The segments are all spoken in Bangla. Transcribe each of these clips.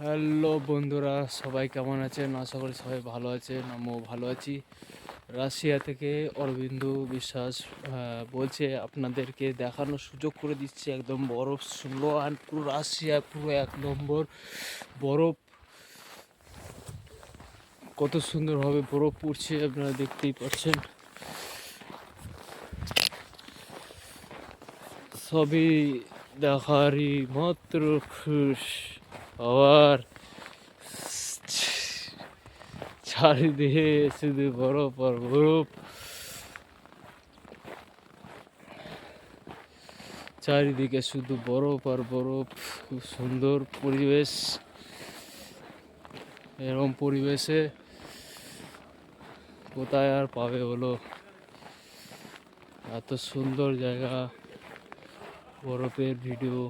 হ্যালো বন্ধুরা, সবাই কেমন আছেন? আশা করি সবাই ভালো আছেন। আমিও ভালো আছি। রাশিয়া থেকে অরবিন্দ বিশ্বাস বলছে, আপনাদেরকে দেখানোর সুযোগ করে দিচ্ছে। একদম বরফ শুনলো, আর পুরো রাশিয়া পুরো এক নম্বর বরফ। কত সুন্দরভাবে বরফ পড়ছে, আপনারা দেখতেই পাচ্ছেন। সবই দেখারই মাত্র খুশ হওয়ার। চারিদিকে শুধু বরফ আর বরফ, চারিদিকে শুধু বরফ আর বরফ। খুব সুন্দর পরিবেশ। এরকম পরিবেশে কোথায় আর পাবে বলো? এত সুন্দর জায়গা, বরফের ভিডিও।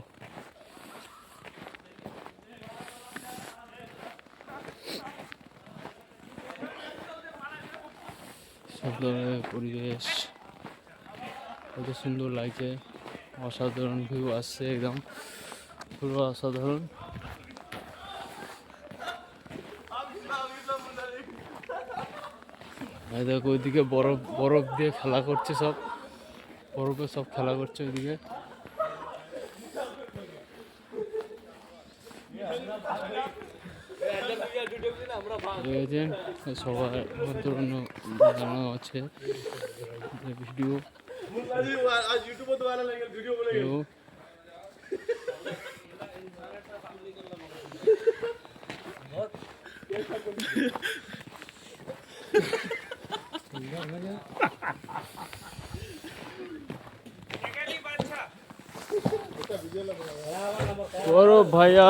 সুন্দর পরিবেশ, কত সুন্দর লাগছে। অসাধারণ ভিউ আসছে, একদম পুরো অসাধারণ। দেখো ওইদিকে বরফ বরফ দিয়ে খেলা করছে, সব বরফে সব খেলা করছে ওইদিকে। দেখেছেন সবার মন্ত্রণ জানানো আছে ভিডিও। বরফ ভাইয়া